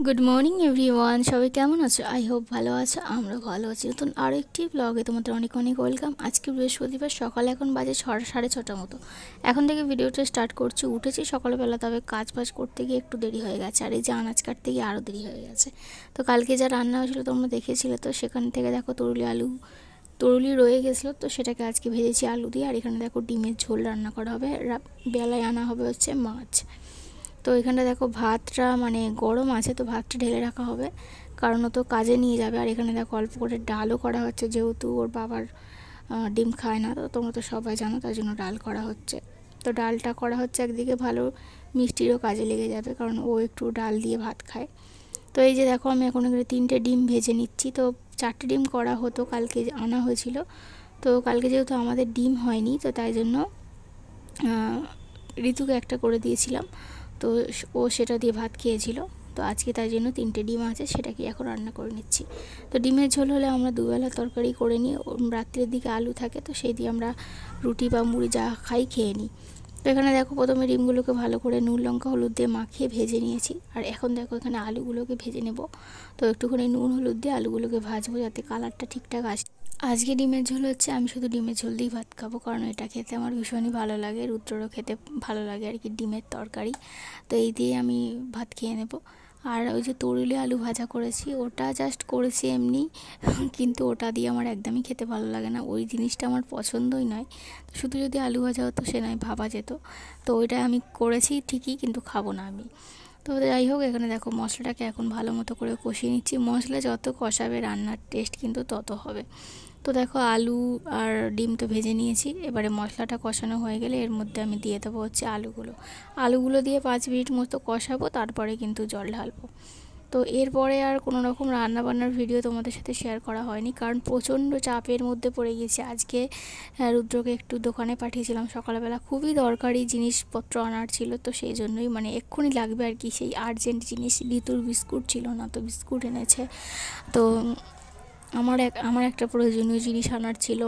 Good morning everyone, সবাই কেমন আছো? আই হোপ ভালো আছো। আমরা ভালো আছি। নতুন আরও একটি ব্লগে তোমাদের অনেক অনেক ওয়েলকাম। আজকে বৃহস্পতিবার, সকাল এখন বাজে 6:30 মতো। এখন থেকে ভিডিওটা স্টার্ট করছি। উঠেছি সকালবেলা, তবে কাজ বাজ করতে গিয়ে একটু দেরি হয়ে গেছে, আর এই যে আনাজ কাটতে গিয়ে আরও দেরি হয়ে গেছে। তো কালকে যা রান্না হয়েছিল তোমরা দেখেছিলে, তো সেখান থেকে দেখো তরুলি রয়ে গেছিলো, তো সেটাকে আজকে ভেজেছি আলু দিয়ে। আর এখানে দেখো ডিমের ঝোল রান্না করা হবে। বেলায় আনা হবে হচ্ছে মাছ। তো এখানটা দেখো ভাতটা মানে গরম আছে, তো ভাতটা ঢেলে রাখা হবে, কারণ ও তো কাজে নিয়ে যাবে। আর এখানে দেখো অল্প করে ডালও করা হচ্ছে, যেহেতু ওর বাবার ডিম খায় না, তো তোমরা তো সবাই জানো, তার জন্য ডাল করা হচ্ছে। তো ডালটা করা হচ্ছে একদিকে ভালো, মিষ্টিরও কাজে লেগে যাবে, কারণ ও একটু ডাল দিয়ে ভাত খায়। তো এই যে দেখো আমি এখন এখানে 3টে ডিম ভেজে নিচ্ছি। তো 4টে ডিম করা হতো, কালকে আনা হয়েছিল। তো কালকে যেহেতু আমাদের ডিম হয়নি, তো তাই জন্য ঋতুকে একটা করে দিয়েছিলাম, তো ও সেটা দিয়ে ভাত খেয়েছিল। তো আজকে তাই জন্য 3টে ডিম আছে, সেটাকে এখন রান্না করে নিচ্ছি। তো ডিমের ঝোল হলে আমরা দুবেলা তরকারি করে নিই, রাত্রের দিকে আলু থাকে, তো সেই দিয়ে আমরা রুটি বা মুড়ি যা খাই খেয়ে নিই। তো এখানে দেখো প্রথমে ডিমগুলোকে ভালো করে নুন লঙ্কা হলুদ দিয়ে মাখিয়ে ভেজে নিয়েছি। আর এখন দেখো এখানে আলুগুলোকে ভেজে নেব। তো একটুখানি নুন হলুদ দিয়ে আলুগুলোকে ভাজবো, যাতে কালারটা ঠিকঠাক আসে। আজকে ডিমের ঝোল হচ্ছে, আমি শুধু ডিমের ঝোল দিয়েই ভাত খাবো, কারণ এটা খেতে আমার ভীষণই ভালো লাগে, রুদ্ররও খেতে ভালো লাগে আর কি, ডিমের তরকারি। তো এই দিয়ে আমি ভাত খেয়ে নেব। আর ওই যে তরুলি আলু ভাজা করেছি, ওটা জাস্ট করেছি এমনি, কিন্তু ওটা দিয়ে আমার একদমই খেতে ভালো লাগে না, ওই জিনিসটা আমার পছন্দই নয়। শুধু যদি আলু ভাজা হতো সে নয় ভাবা যেত, তো ওইটা আমি করেছি ঠিকই, কিন্তু খাবো না আমি। তো যাই হোক, এখানে দেখো মশলাটাকে এখন ভালো মতো করে কষিয়ে নিচ্ছি। মশলা যত কষাবে রান্নার টেস্ট কিন্তু তত হবে। তো দেখো আলু আর ডিম তো ভেজে নিয়েছি, এবারে মশলাটা কষানো হয়ে গেলে এর মধ্যে আমি দিয়ে দেবো হচ্ছে আলুগুলো দিয়ে 5 মিনিট মতো কষাবো, তারপরে কিন্তু জল ঢালবো। তো এরপরে আর কোনো রকম রান্নাবান্নার ভিডিও তোমাদের সাথে শেয়ার করা হয়নি, কারণ প্রচণ্ড চাপের মধ্যে পড়ে গিয়েছি আজকে। রুদ্রকে একটু দোকানে পাঠিয়েছিলাম সকালবেলা, খুবই দরকারি জিনিসপত্র আনার ছিল, তো সেই জন্যই মানে এক্ষুনি লাগবে আর কি, সেই আর্জেন্ট জিনিস। ঋতুর বিস্কুট ছিল না, তো বিস্কুট এনেছে। তো আমার একটা প্রয়োজনীয় জিনিস আনার ছিল,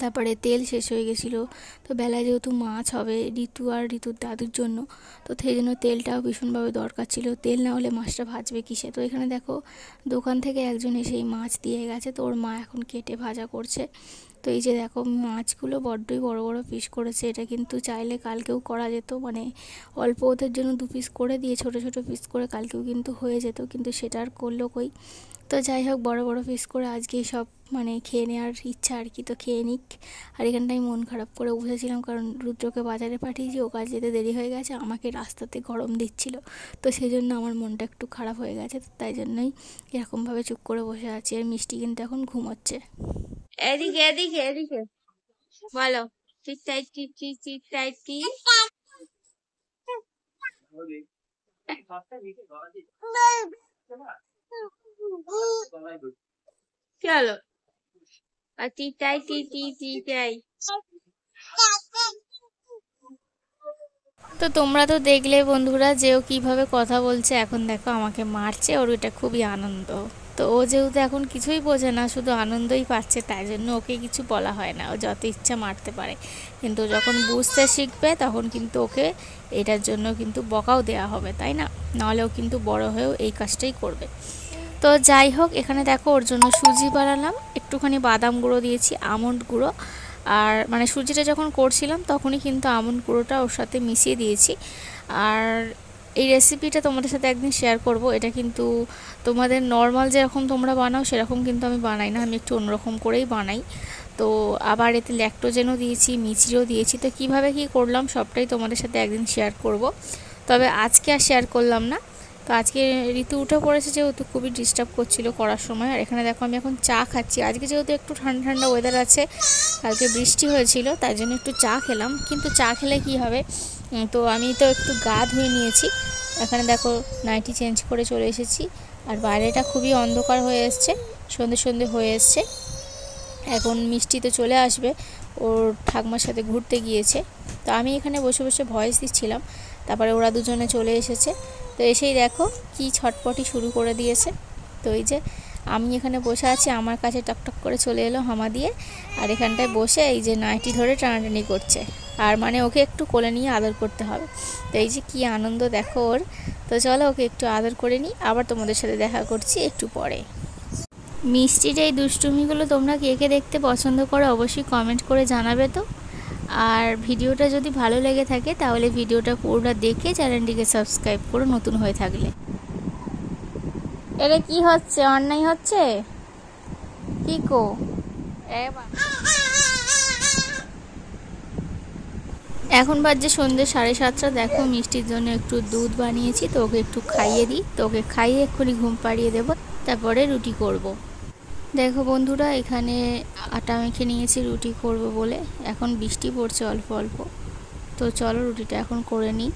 তারপরে তেল শেষ হয়ে গেছিলো। তো বেলায় যেহেতু মাছ হবে ঋতু আর ঋতুর দাদুর জন্য, তো সেই জন্য তেলটাও ভীষণভাবে দরকার ছিল। তেল না হলে মাছটা ভাজবে কিসে? তো এখানে দেখো দোকান থেকে একজন এসে এই মাছ দিয়ে গেছে, তো ওর মা এখন কেটে ভাজা করছে। তো এই যে দেখো মাছগুলো বড্ডই বড় বড় পিস করেছে, এটা কিন্তু চাইলে কালকেও করা যেত, মানে অল্প ওদের জন্য 2 পিস করে দিয়ে ছোট ছোট পিস করে কালকেও কিন্তু হয়ে যেত, কিন্তু সেটা আর করলো কই। তো যাই হোক, বড় বড় পিস করে আজকেই সব মানে খেয়ে নেওয়ার ইচ্ছা আর কি, তো খেয়ে নিক। আর এখানটায় মন খারাপ করে বসেছিলাম, কারণ রুদ্রকে বাজারে পাঠিয়েছি, ও কাজ যেতে দেরি হয়ে গেছে, আমাকে রাস্তাতে গরম দিচ্ছিল, তো সেই জন্য আমার মনটা একটু খারাপ হয়ে গেছে। তো তাই জন্যই এরকমভাবে চুপ করে বসে আছি। আর মিষ্টি কিন্তু এখন ঘুমোচ্ছে। এদিকে এদিকে এদিকে বলো, চিৎটাই চিৎটাই কি চলো, আর চিৎটাই চিৎটাই। তো তোমরা তো দেখলে বন্ধুরা যে ও কীভাবে কথা বলছে, এখন দেখো আমাকে মারছে, ওর এটা খুবই আনন্দ। তো ও যেহেতু এখন কিছুই বোঝে না, শুধু আনন্দই পাচ্ছে, তাই জন্য ওকে কিছু বলা হয় না, ও যত ইচ্ছা মারতে পারে। কিন্তু যখন বুঝতে শিখবে তখন কিন্তু ওকে এটার জন্য কিন্তু বকাও দেওয়া হবে, তাই না? নাহলেও কিন্তু বড় হয়েও এই কাজটাই করবে। তো যাই হোক, এখানে দেখো ওর জন্য সুজি বানালাম, একটুখানি বাদাম গুঁড়ো দিয়েছি, আমন্ড গুঁড়ো। আর মানে সুজিটা যখন করছিলাম তখনই কিন্তু আমন্ড গুঁড়োটা ওর সাথে মিশিয়ে দিয়েছি। আর এই রেসিপিটা তোমাদের সাথে একদিন শেয়ার করব। এটা কিন্তু তোমাদের নর্মাল যেরকম তোমরা বানাও সেরকম কিন্তু আমি বানাই না, আমি একটু অন্যরকম করেই বানাই। তো আবার এতে ল্যাকটোজেনও দিয়েছি, মিচিরও দিয়েছি। তো কিভাবে কি করলাম সবটাই তোমাদের সাথে একদিন শেয়ার করব, তবে আজকে আর শেয়ার করলাম না। তো আজকে ঋতু উঠে পড়েছে, যেহেতু খুবই ডিস্টার্ব করছিল করার সময়। আর এখানে দেখো আমি এখন চা খাচ্ছি। আজকে যেহেতু একটু ঠান্ডা ঠান্ডা ওয়েদার আছে, কালকে বৃষ্টি হয়েছিল, তাই জন্য একটু চা খেলাম। কিন্তু চা খেলে কি হবে, তো আমি তো একটু গা ধুয়ে নিয়েছি। এখানে দেখো নাইটি চেঞ্জ করে চলে এসেছি, আর বাইরেটা খুবই অন্ধকার হয়ে এসছে, সন্ধে সন্ধে হয়ে এসছে। এখন মিষ্টি তো চলে আসবে, ওর ঠাকমার সাথে ঘুরতে গিয়েছে। তো আমি এখানে বসে বসে ভয়েস দিচ্ছিলাম, তারপরে ওরা দুজনে চলে এসেছে। তো এসেই দেখো কি ছটপটি শুরু করে দিয়েছে। তো এই যে আমি এখানে বসে আছি, আমার কাছে টকটক করে চলে এলো হামা দিয়ে, আর এখানটায় বসে এই যে নাইটি ধরে টানাটানি করছে। আর মানে ওকে একটু কোলে নিয়ে আদর করতে হবে। তো এই যে কী আনন্দ দেখো ওর। তো চলো ওকে একটু আদর করে নিই, আবার তোমাদের সাথে দেখা করছি একটু পরে। মিষ্টির এই দুষ্টুমিগুলো তোমরা কে কে দেখতে পছন্দ করো অবশ্যই কমেন্ট করে জানাবে তো। আর ভিডিওটা যদি ভালো লেগে থাকে তাহলে ভিডিওটা পুরোটা দেখে চ্যানেলটিকে সাবস্ক্রাইব করো নতুন হয়ে থাকলে। এটা কি হচ্ছে, অন্যায় হচ্ছে কি কো? এখন বাজছে সন্ধ্যে 7:30। দেখো মিষ্টির জন্য একটু দুধ বানিয়েছি, তো ওকে একটু খাইয়ে দিই। তো ওকে খাইয়ে এক্ষুনি ঘুম পাড়িয়ে দেবো, তারপরে রুটি করব। দেখো বন্ধুরা, এখানে আটা মেখে নিয়েছি রুটি করব বলে। এখন বৃষ্টি পড়ছে অল্প অল্প, তো চলো রুটিটা এখন করে নিই।